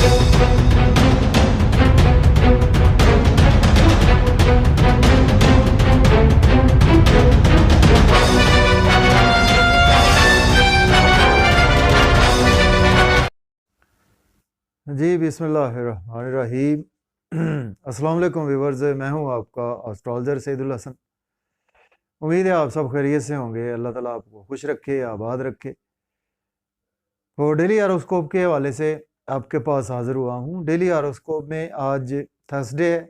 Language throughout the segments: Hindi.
जी बिस्मिल्लाहिर्रहमानिर्रहीम। अस्सलाम वालेकुम व्यूवर्स, मैं हूं आपका एस्ट्रोलॉजर सैदुल हसन। उम्मीद है आप सब खैरियत से होंगे। अल्लाह ताला आपको खुश रखे, आबाद रखे। तो डेली हॉरोस्कोप के हवाले से आपके पास हाजिर हुआ हूं। डेली हॉरोस्कोप में आज थर्सडे है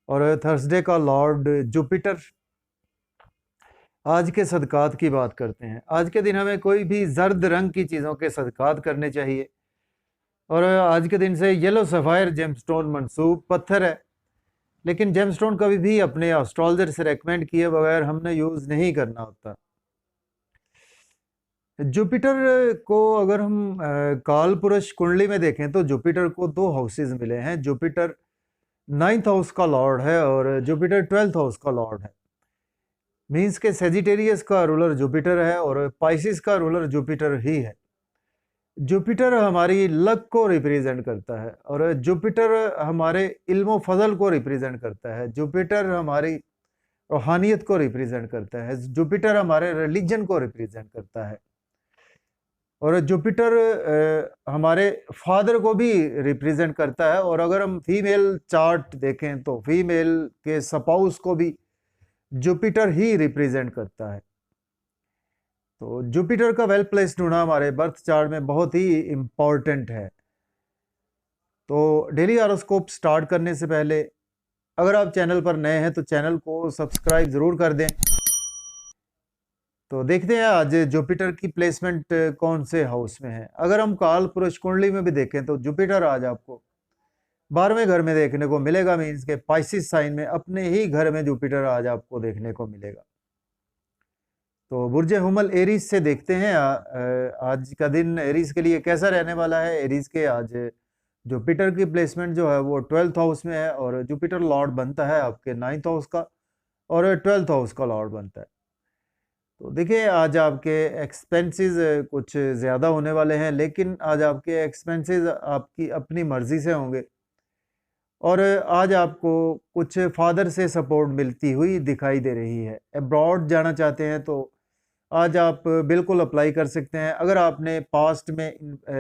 और थर्सडे का लॉर्ड जुपिटर। आज के सदकात की बात करते हैं। आज के दिन हमें कोई भी जर्द रंग की चीज़ों के सदकात करने चाहिए और आज के दिन से येलो सफ़ायर जेमस्टोन मंसूब पत्थर है, लेकिन जेमस्टोन कभी भी अपने एस्ट्रोलॉजर से रेकमेंड किए बगैर हमने यूज़ नहीं करना होता। जुपिटर को अगर हम काल पुरुष कुंडली में देखें तो जुपिटर को दो हाउसेज मिले हैं। जुपिटर 9th हाउस का लॉर्ड है और जुपिटर 12th हाउस का लॉर्ड है। मीन्स के सेजिटेरियस का रूलर जुपिटर है और पाइसिस का रूलर जुपिटर ही है। जुपिटर हमारी लक को रिप्रेजेंट करता है और जुपिटर हमारे इल्म फजल को रिप्रेजेंट करता है। जुपिटर हमारी रूहानियत को रिप्रेजेंट करता है। जुपिटर हमारे रिलीजन को रिप्रेजेंट करता है और जुपिटर हमारे फादर को भी रिप्रेजेंट करता है। और अगर हम फीमेल चार्ट देखें तो फीमेल के स्पाउस को भी जुपिटर ही रिप्रेजेंट करता है। तो जुपिटर का वेल प्लेस्ड होना हमारे बर्थ चार्ट में बहुत ही इम्पॉर्टेंट है। तो डेली हॉरोस्कोप स्टार्ट करने से पहले अगर आप चैनल पर नए हैं तो चैनल को सब्सक्राइब ज़रूर कर दें। तो देखते हैं आज जुपिटर की प्लेसमेंट कौन से हाउस में है। अगर हम काल पुरुष कुंडली में भी देखें तो जुपिटर आज आपको 12वें घर में देखने को मिलेगा। मीन्स के पाइसिस साइन में अपने ही घर में जुपिटर आज आपको देखने को मिलेगा। तो बुर्ज हुमल एरीज से देखते हैं आज का दिन एरीज के लिए कैसा रहने वाला है। एरीज के आज जुपिटर की प्लेसमेंट जो है वो 12th हाउस में है और जुपिटर लॉर्ड बनता है आपके 9th हाउस का और 12th हाउस का लॉर्ड बनता है। तो देखिए आज आपके एक्सपेंसेस कुछ ज़्यादा होने वाले हैं, लेकिन आज आपके एक्सपेंसेस आपकी अपनी मर्ज़ी से होंगे और आज आपको कुछ फादर से सपोर्ट मिलती हुई दिखाई दे रही है। अब्रॉड जाना चाहते हैं तो आज आप बिल्कुल अप्लाई कर सकते हैं। अगर आपने पास्ट में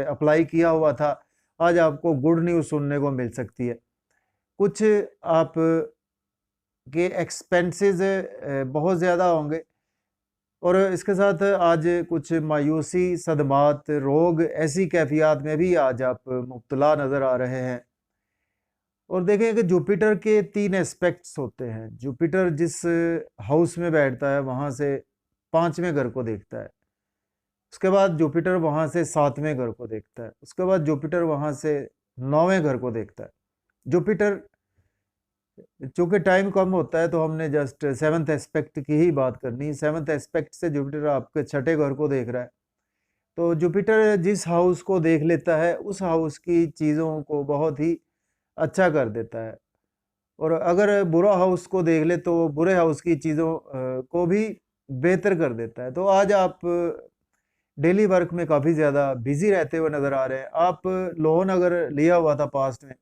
अप्लाई किया हुआ था, आज आपको गुड न्यूज़ सुनने को मिल सकती है। कुछ आप के एक्सपेंसेस बहुत ज़्यादा होंगे और इसके साथ आज कुछ मायूसी, सदमात, रोग, ऐसी कैफियत में भी आज आप मुब्तला नज़र आ रहे हैं। और देखें कि जुपिटर के 3 एस्पेक्ट्स होते हैं। जुपिटर जिस हाउस में बैठता है वहाँ से 5वें घर को देखता है, उसके बाद जुपिटर वहाँ से 7वें घर को देखता है, उसके बाद जुपिटर वहाँ से 9वें घर को देखता है। जुपिटर चूँकि टाइम कम होता है तो हमने जस्ट 7th एस्पेक्ट की ही बात करनी है। 7th एस्पेक्ट से जुपिटर आपके 6ठे घर को देख रहा है। तो जुपिटर जिस हाउस को देख लेता है उस हाउस की चीज़ों को बहुत ही अच्छा कर देता है और अगर बुरा हाउस को देख ले तो बुरे हाउस की चीज़ों को भी बेहतर कर देता है। तो आज आप डेली वर्क में काफ़ी ज़्यादा बिजी रहते हुए नज़र आ रहे हैं। आप लोन अगर लिया हुआ था पास्ट में,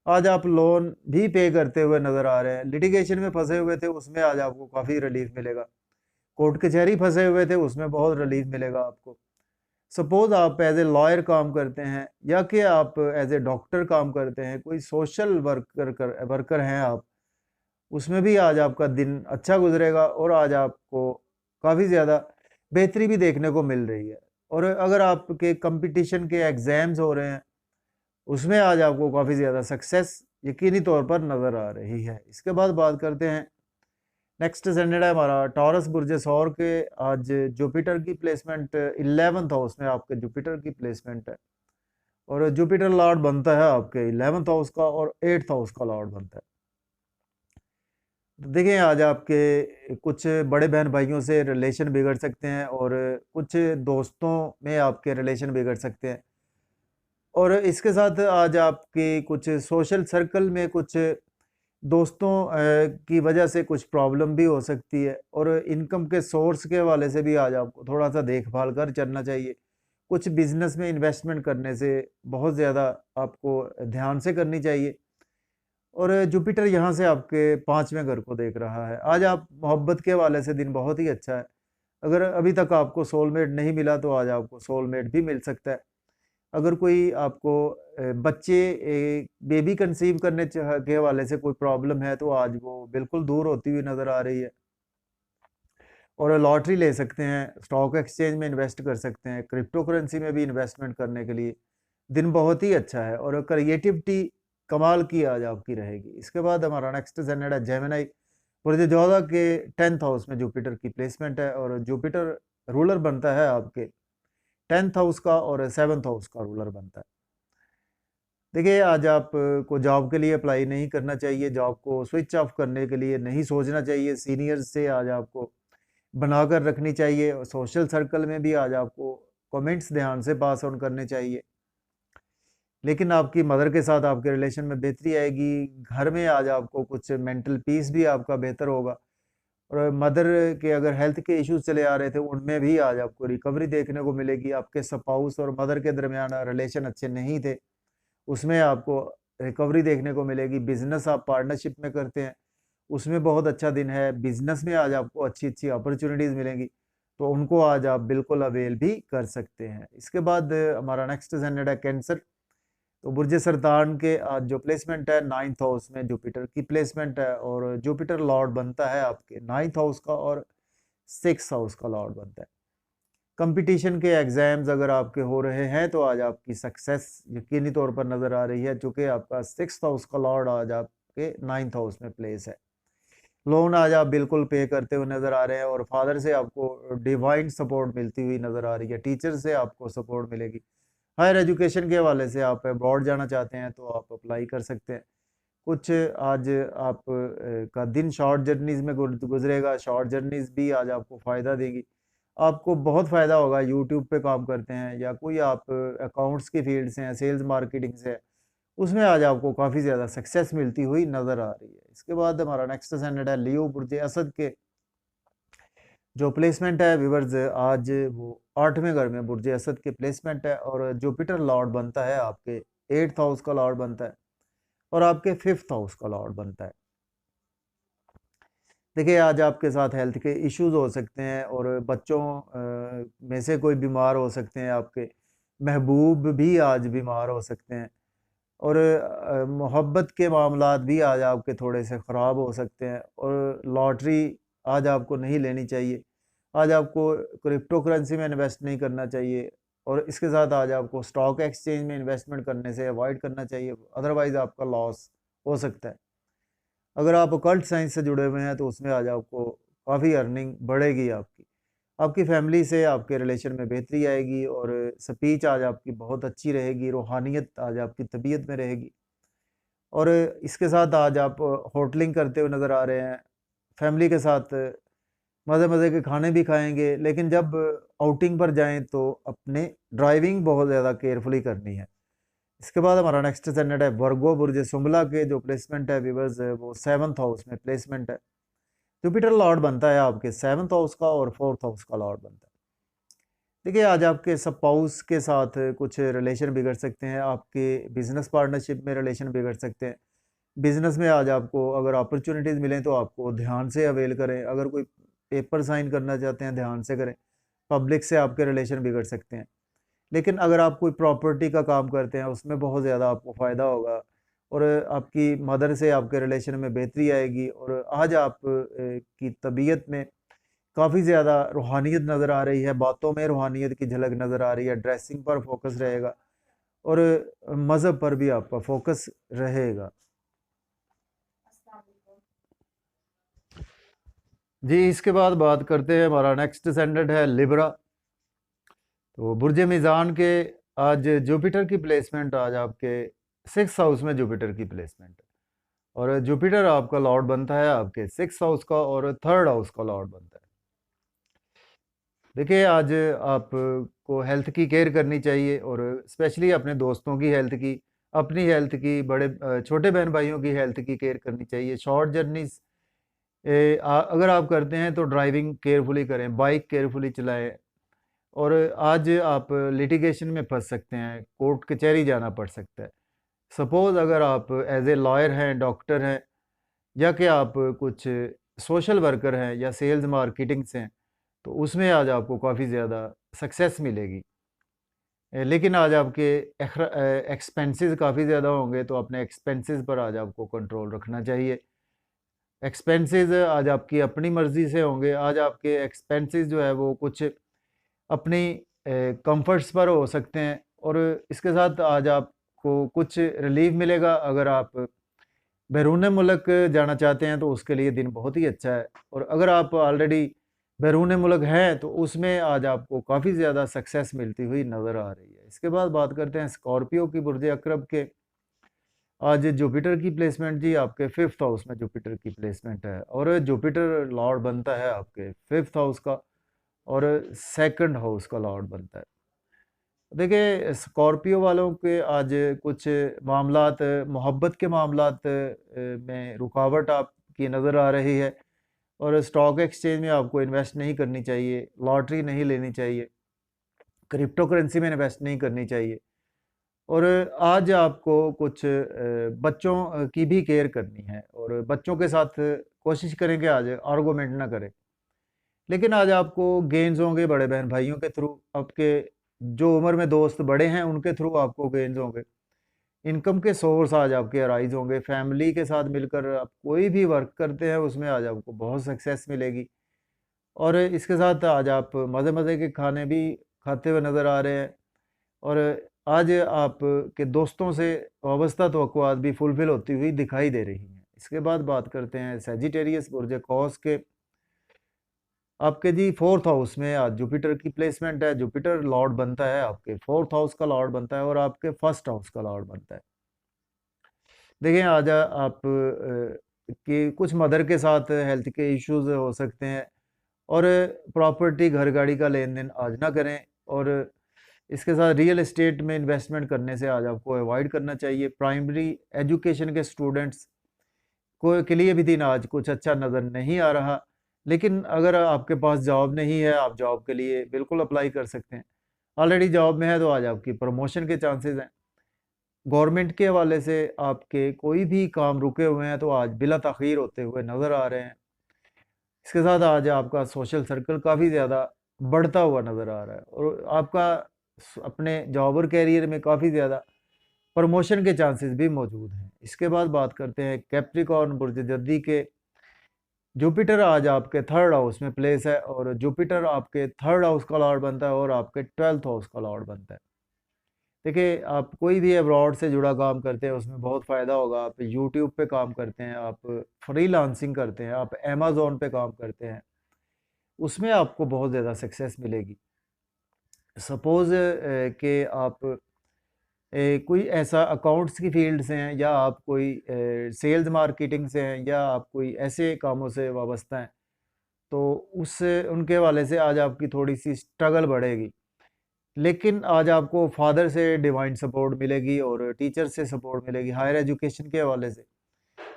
आज आप लोन भी पे करते हुए नज़र आ रहे हैं। लिटिगेशन में फंसे हुए थे, उसमें आज आपको काफ़ी रिलीफ मिलेगा। कोर्ट कचहरी फंसे हुए थे, उसमें बहुत रिलीफ मिलेगा आपको। सपोज़ आप एज ए लॉयर काम करते हैं या कि आप एज ए डॉक्टर काम करते हैं, कोई सोशल वर्कर हैं आप, उसमें भी आज आपका दिन अच्छा गुजरेगा और आज आपको काफ़ी ज़्यादा बेहतरी भी देखने को मिल रही है। और अगर आपके कंपटीशन के एग्ज़ाम्स हो रहे हैं, उसमें आज आपको काफ़ी ज़्यादा सक्सेस यकीनी तौर पर नज़र आ रही है। इसके बाद बात करते हैं, नेक्स्ट सैटरडे हमारा टॉरस बुर्ज सौर के आज जुपिटर की प्लेसमेंट 11th हाउस में आपके जुपिटर की प्लेसमेंट है और जुपिटर लॉर्ड बनता है आपके 11th हाउस का और 8th हाउस का लॉर्ड बनता है। तो देखिए आज आपके कुछ बड़े बहन भाइयों से रिलेशन बिगड़ सकते हैं और कुछ दोस्तों में आपके रिलेशन बिगड़ सकते हैं और इसके साथ आज आपके कुछ सोशल सर्कल में कुछ दोस्तों की वजह से कुछ प्रॉब्लम भी हो सकती है और इनकम के सोर्स के हवाले से भी आज आपको थोड़ा सा देखभाल कर चलना चाहिए। कुछ बिजनेस में इन्वेस्टमेंट करने से बहुत ज़्यादा आपको ध्यान से करनी चाहिए। और जुपिटर यहाँ से आपके 5वें घर को देख रहा है। आज आप मोहब्बत के हवाले से दिन बहुत ही अच्छा है। अगर अभी तक आपको सोलमेट नहीं मिला तो आज आपको सोलमेट भी मिल सकता है। अगर कोई आपको बेबी कंसीव करने के हवाले से कोई प्रॉब्लम है तो आज वो बिल्कुल दूर होती हुई नज़र आ रही है। और लॉटरी ले सकते हैं, स्टॉक एक्सचेंज में इन्वेस्ट कर सकते हैं, क्रिप्टो करेंसी में भी इन्वेस्टमेंट करने के लिए दिन बहुत ही अच्छा है। और क्रिएटिविटी कमाल की आज आपकी रहेगी। इसके बाद हमारा नेक्स्ट जेनेट है जेमिनी। बुर्ज जोधा के 10th हाउस में जुपिटर की प्लेसमेंट है और जुपिटर रूलर बनता है आपके 10th हाउस का और 7th हाउस का रूलर बनता है। देखिए, आज आप को जॉब के लिए अप्लाई नहीं करना चाहिए, जॉब को स्विच ऑफ करने के लिए नहीं सोचना चाहिए। सीनियर्स से आज आपको बनाकर रखनी चाहिए और सोशल सर्कल में भी आज आपको कमेंट्स ध्यान से पास ऑन करने चाहिए। लेकिन आपकी मदर के साथ आपके रिलेशन में बेहतरी आएगी। घर में आज आपको कुछ मेंटल पीस भी आपका बेहतर होगा। और मदर के अगर हेल्थ के इश्यूज चले आ रहे थे उनमें भी आज आपको रिकवरी देखने को मिलेगी। आपके स्पाउस और मदर के दरमियान रिलेशन अच्छे नहीं थे, उसमें आपको रिकवरी देखने को मिलेगी। बिजनेस आप पार्टनरशिप में करते हैं, उसमें बहुत अच्छा दिन है। बिजनेस में आज आपको अच्छी अच्छी अपॉर्चुनिटीज़ मिलेंगी, तो उनको आज आप बिल्कुल अवेल भी कर सकते हैं। इसके बाद हमारा नेक्स्ट जेनेट है कैंसर। तो बुर्ज सरतान के आज जो प्लेसमेंट है 9th हाउस में जुपिटर की प्लेसमेंट है और जुपिटर लॉर्ड बनता है आपके 9th हाउस का और 6th हाउस का लॉर्ड बनता है। कंपटीशन के एग्जाम्स अगर आपके हो रहे हैं तो आज आपकी सक्सेस यकीनी तौर पर नज़र आ रही है, चूँकि आपका 6th हाउस का लॉर्ड आज आपके 9th हाउस में प्लेस है। लोन आज आप बिल्कुल पे करते हुए नज़र आ रहे हैं और फादर से आपको डिवाइन सपोर्ट मिलती हुई नज़र आ रही है। टीचर से आपको सपोर्ट मिलेगी। हायर एजुकेशन के हवाले से आप अब्रॉड जाना चाहते हैं तो आप अप्लाई कर सकते हैं। कुछ आज आप का दिन शॉर्ट जर्नीज़ में गुजरेगा। शॉर्ट जर्नीज़ भी आज आपको फ़ायदा देगी। आपको बहुत फ़ायदा होगा। यूट्यूब पे काम करते हैं या कोई आप अकाउंट्स की फील्ड से हैं, सेल्स मार्केटिंग से है, उसमें आज आपको काफ़ी ज़्यादा सक्सेस मिलती हुई नज़र आ रही है। इसके बाद हमारा नेक्स्ट सेनेट है लियो बुर्ज असद के जो प्लेसमेंट है व्यूअर्स, आज वो 8वें घर में बुर्ज असद के प्लेसमेंट है और जुपिटर लॉर्ड बनता है आपके 8th हाउस का लॉर्ड बनता है और आपके 5th हाउस का लॉर्ड बनता है। देखिए, आज आपके साथ हेल्थ के इश्यूज हो सकते हैं और बच्चों में से कोई बीमार हो सकते हैं। आपके महबूब भी आज बीमार हो सकते हैं और मोहब्बत के मामलात भी आज आपके थोड़े से ख़राब हो सकते हैं। और लॉटरी आज आपको नहीं लेनी चाहिए। आज आपको क्रिप्टो करेंसी में इन्वेस्ट नहीं करना चाहिए और इसके साथ आज आपको स्टॉक एक्सचेंज में इन्वेस्टमेंट करने से अवॉइड करना चाहिए, अदरवाइज़ आपका लॉस हो सकता है। अगर आप अकल्ट साइंस से जुड़े हुए हैं तो उसमें आज आपको काफ़ी अर्निंग बढ़ेगी। आपकी फैमिली से आपके रिलेशन में बेहतरी आएगी और स्पीच आज आपकी बहुत अच्छी रहेगी। रूहानियत आज आपकी तबीयत में रहेगी और इसके साथ आज आप होटलिंग करते हुए नज़र आ रहे हैं। फैमिली के साथ मज़े मज़े के खाने भी खाएंगे, लेकिन जब आउटिंग पर जाएं तो अपने ड्राइविंग बहुत ज़्यादा केयरफुली करनी है। इसके बाद हमारा नेक्स्ट सेनेट है वर्गो बुर्ज सुंबला के जो प्लेसमेंट है व्यूअर्स, वो 7th हाउस में प्लेसमेंट है। जुपिटर लॉर्ड बनता है आपके 7th हाउस का और 4th हाउस का लॉर्ड बनता है। देखिए, आज आपके स्पाउस के साथ कुछ रिलेशन बिगड़ सकते हैं। आपके बिजनेस पार्टनरशिप में रिलेशन बिगड़ सकते हैं। बिजनेस में आज आपको अगर अपॉर्चुनिटीज़ मिलें तो आपको ध्यान से अवेल करें। अगर कोई पेपर साइन करना चाहते हैं ध्यान से करें। पब्लिक से आपके रिलेशन बिगड़ सकते हैं। लेकिन अगर आप कोई प्रॉपर्टी का काम करते हैं उसमें बहुत ज़्यादा आपको फ़ायदा होगा और आपकी मदर से आपके रिलेशन में बेहतरी आएगी और आज आप की तबीयत में काफ़ी ज़्यादा रूहानियत नज़र आ रही है। बातों में रूहानियत की झलक नज़र आ रही है। ड्रेसिंग पर फोकस रहेगा और मज़हब पर भी आपका फोकस रहेगा। जी, इसके बाद बात करते हैं, हमारा नेक्स्ट सेंडेड है लिब्रा। तो बुर्ज मीज़ान के आज जुपिटर की प्लेसमेंट आज आपके 6th हाउस में जुपिटर की प्लेसमेंट है और जुपिटर आपका लॉर्ड बनता है आपके 6th हाउस का और 3rd हाउस का लॉर्ड बनता है। देखिए, आज आपको हेल्थ की केयर करनी चाहिए और स्पेशली अपने दोस्तों की हेल्थ की, अपनी हेल्थ की, छोटे बहन भाइयों की हेल्थ की केयर करनी चाहिए। शॉर्ट जर्नीज अगर आप करते हैं तो ड्राइविंग केयरफुली करें, बाइक केयरफुली चलाएं और आज आप लिटिगेशन में फंस सकते हैं, कोर्ट कचहरी जाना पड़ सकता है। सपोज़ अगर आप एज ए लॉयर हैं, डॉक्टर हैं, या कि आप कुछ सोशल वर्कर हैं या सेल्स मार्केटिंग से हैं, तो उसमें आज आपको काफ़ी ज़्यादा सक्सेस मिलेगी। लेकिन आज आपके एक्सपेंसेस काफ़ी ज़्यादा होंगे, तो अपने एक्सपेंसेस पर आज आपको कंट्रोल रखना चाहिए। एक्सपेंसेस आज आपकी अपनी मर्ज़ी से होंगे। आज आपके एक्सपेंसेस जो है वो कुछ अपनी कंफर्ट्स पर हो सकते हैं, और इसके साथ आज आपको कुछ रिलीफ मिलेगा। अगर आप बैरून मुल्क जाना चाहते हैं तो उसके लिए दिन बहुत ही अच्छा है, और अगर आप ऑलरेडी बैरून मुल्क हैं तो उसमें आज आपको काफ़ी ज़्यादा सक्सेस मिलती हुई नज़र आ रही है। इसके बाद बात करते हैं स्कॉर्पियो की बुर्ज अकरब के। आज जुपिटर की प्लेसमेंट जी आपके 5th हाउस में जुपिटर की प्लेसमेंट है, और जुपिटर लॉर्ड बनता है आपके 5th हाउस का, और 2nd हाउस का लॉर्ड बनता है। देखिए स्कॉर्पियो वालों के आज कुछ मामलात, मोहब्बत के मामलात में रुकावट आपकी नज़र आ रही है, और स्टॉक एक्सचेंज में आपको इन्वेस्ट नहीं करनी चाहिए, लॉटरी नहीं लेनी चाहिए, क्रिप्टो करेंसी में इन्वेस्ट नहीं करनी चाहिए। और आज आपको कुछ बच्चों की भी केयर करनी है, और बच्चों के साथ कोशिश करें कि आज आर्गूमेंट ना करें। लेकिन आज आपको गेन्स होंगे बड़े बहन भाइयों के थ्रू, आपके जो उम्र में दोस्त बड़े हैं उनके थ्रू आपको गेन्स होंगे। इनकम के सोर्स आज आपके अराइज होंगे। फैमिली के साथ मिलकर आप कोई भी वर्क करते हैं उसमें आज आपको बहुत सक्सेस मिलेगी। और इसके साथ आज आप मज़े मज़े के खाने भी खाते हुए नज़र आ रहे हैं, और आज आपके दोस्तों से वाबस्ता तवक्कुआत भी फुलफिल होती हुई दिखाई दे रही हैं। इसके बाद बात करते हैं सैजिटेरियस बुर्ज कौस के। आपके जी 4th हाउस में आज जुपिटर की प्लेसमेंट है। जुपिटर लॉर्ड बनता है आपके 4th हाउस का लॉर्ड बनता है, और आपके 1st हाउस का लॉर्ड बनता है। देखिए आज आप कि कुछ मदर के साथ हेल्थ के इश्यूज हो सकते हैं, और प्रॉपर्टी घर गाड़ी का लेन देन आज ना करें। और इसके साथ रियल एस्टेट में इन्वेस्टमेंट करने से आज आपको अवॉइड करना चाहिए। प्राइमरी एजुकेशन के स्टूडेंट्स को के लिए भी दिन आज कुछ अच्छा नज़र नहीं आ रहा। लेकिन अगर आपके पास जॉब नहीं है, आप जॉब के लिए बिल्कुल अप्लाई कर सकते हैं। ऑलरेडी जॉब में है तो आज आपकी प्रमोशन के चांसेस हैं। गवर्नमेंट के हवाले से आपके कोई भी काम रुके हुए हैं तो आज बिला तखीर होते हुए नज़र आ रहे हैं। इसके साथ आज आपका सोशल सर्कल काफ़ी ज़्यादा बढ़ता हुआ नज़र आ रहा है, और आपका अपने जॉब और कैरियर में काफ़ी ज़्यादा प्रमोशन के चांसेस भी मौजूद हैं। इसके बाद बात करते हैं कैप्रिकॉर्न बुर्ज जद्दी के। जुपिटर आज आपके 3rd हाउस में प्लेस है, और जुपिटर आपके 3rd हाउस का लॉर्ड बनता है, और आपके 12th हाउस का लॉर्ड बनता है। देखिए आप कोई भी अब्रॉड से जुड़ा काम करते हैं उसमें बहुत फ़ायदा होगा। आप यूट्यूब पे काम करते हैं, आप फ्रीलांसिंग करते हैं, आप अमेज़न पे काम करते हैं, उसमें आपको बहुत ज़्यादा सक्सेस मिलेगी। सपोज़ कि आप कोई ऐसा अकाउंट्स की फील्ड से हैं, या आप कोई सेल्स मार्केटिंग से हैं, या आप कोई ऐसे कामों से वाबस्ता हैं, तो उस उनके हवाले से आज आपकी थोड़ी सी स्ट्रगल बढ़ेगी। लेकिन आज आपको फादर से डिवाइन सपोर्ट मिलेगी, और टीचर से सपोर्ट मिलेगी हायर एजुकेशन के हवाले से।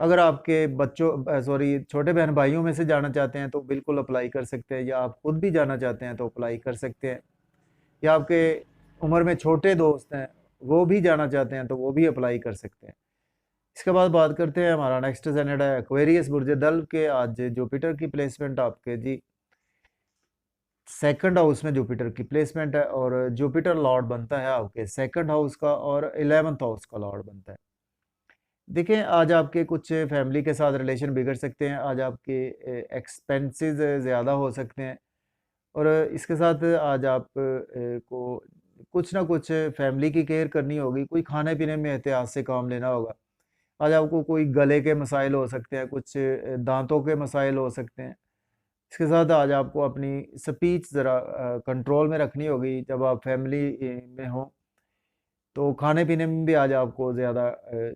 अगर आपके बच्चों सॉरी छोटे बहन भाइयों में से जाना चाहते हैं तो बिल्कुल अप्लाई कर सकते हैं, या आप खुद भी जाना चाहते हैं तो अप्लाई कर सकते हैं, या आपके उम्र में छोटे दोस्त हैं वो भी जाना चाहते हैं तो वो भी अप्लाई कर सकते हैं। इसके बाद बात करते हैं हमारा नेक्स्ट प्लैनेट है एक्वेरियस बुर्ज दल के। आज जुपिटर की प्लेसमेंट आपके जी 2nd हाउस में जुपिटर की प्लेसमेंट है, और जुपिटर लॉर्ड बनता है आपके 2nd हाउस का, और 11th हाउस का लॉर्ड बनता है। देखिए आज आपके कुछ फैमिली के साथ रिलेशन बिगड़ सकते हैं, आज आपके एक्सपेंसेस ज़्यादा हो सकते हैं, और इसके साथ आज आप को कुछ ना कुछ फैमिली की केयर करनी होगी, कोई खाने पीने में एहतियात से काम लेना होगा। आज आपको कोई गले के मसाइल हो सकते हैं, कुछ दांतों के मसाइल हो सकते हैं। इसके साथ आज आपको अपनी स्पीच ज़रा कंट्रोल में रखनी होगी जब आप फैमिली में हों। तो खाने पीने में भी आज आपको ज़्यादा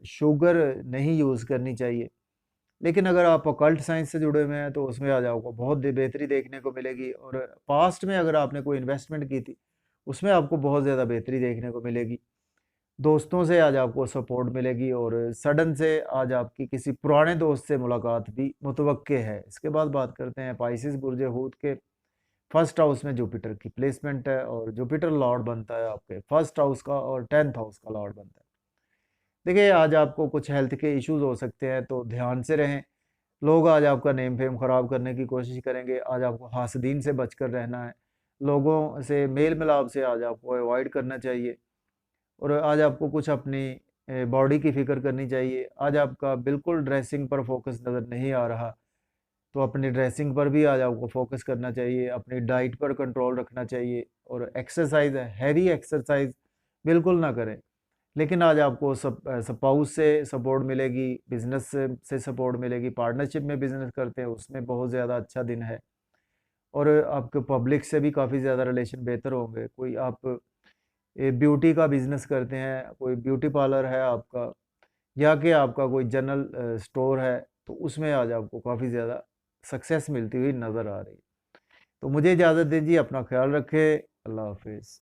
शुगर नहीं यूज़ करनी चाहिए। लेकिन अगर आप ऑकल्ट साइंस से जुड़े हुए हैं तो उसमें आज आपको बहुत बेहतरी देखने को मिलेगी, और पास्ट में अगर आपने कोई इन्वेस्टमेंट की थी उसमें आपको बहुत ज़्यादा बेहतरी देखने को मिलेगी। दोस्तों से आज आपको सपोर्ट मिलेगी, और सडन से आज आपकी किसी पुराने दोस्त से मुलाकात भी मुतवक्के है। इसके बाद बात करते हैं पाइसेस बुर्ज हूत के। फर्स्ट हाउस में जुपिटर की प्लेसमेंट है और जुपिटर लॉर्ड बनता है आपके फर्स्ट हाउस का और 10th हाउस का लॉर्ड बनता है। देखिए आज आपको कुछ हेल्थ के इश्यूज हो सकते हैं तो ध्यान से रहें। लोग आज आपका नेम फेम खराब करने की कोशिश करेंगे। आज आपको हासदीन से बचकर रहना है। लोगों से मेल मिलाप से आज आपको अवॉइड करना चाहिए। और आज आपको कुछ अपनी बॉडी की फिक्र करनी चाहिए। आज आपका बिल्कुल ड्रेसिंग पर फोकस नज़र नहीं आ रहा, तो अपनी ड्रेसिंग पर भी आज आपको फोकस करना चाहिए। अपनी डाइट पर कंट्रोल रखना चाहिए और एक्सरसाइज, हैवी एक्सरसाइज बिल्कुल ना करें। लेकिन आज आपको स्पाउस से सपोर्ट मिलेगी, बिजनेस से सपोर्ट मिलेगी, पार्टनरशिप में बिजनेस करते हैं उसमें बहुत ज़्यादा अच्छा दिन है। और आपके पब्लिक से भी काफ़ी ज़्यादा रिलेशन बेहतर होंगे। कोई आप ब्यूटी का बिजनेस करते हैं, कोई ब्यूटी पार्लर है आपका, या कि आपका कोई जनरल स्टोर है, तो उसमें आज आपको काफ़ी ज़्यादा सक्सेस मिलती हुई नज़र आ रही है। तो मुझे इजाज़त दीजिए, अपना ख्याल रखें। अल्लाह हाफिज़।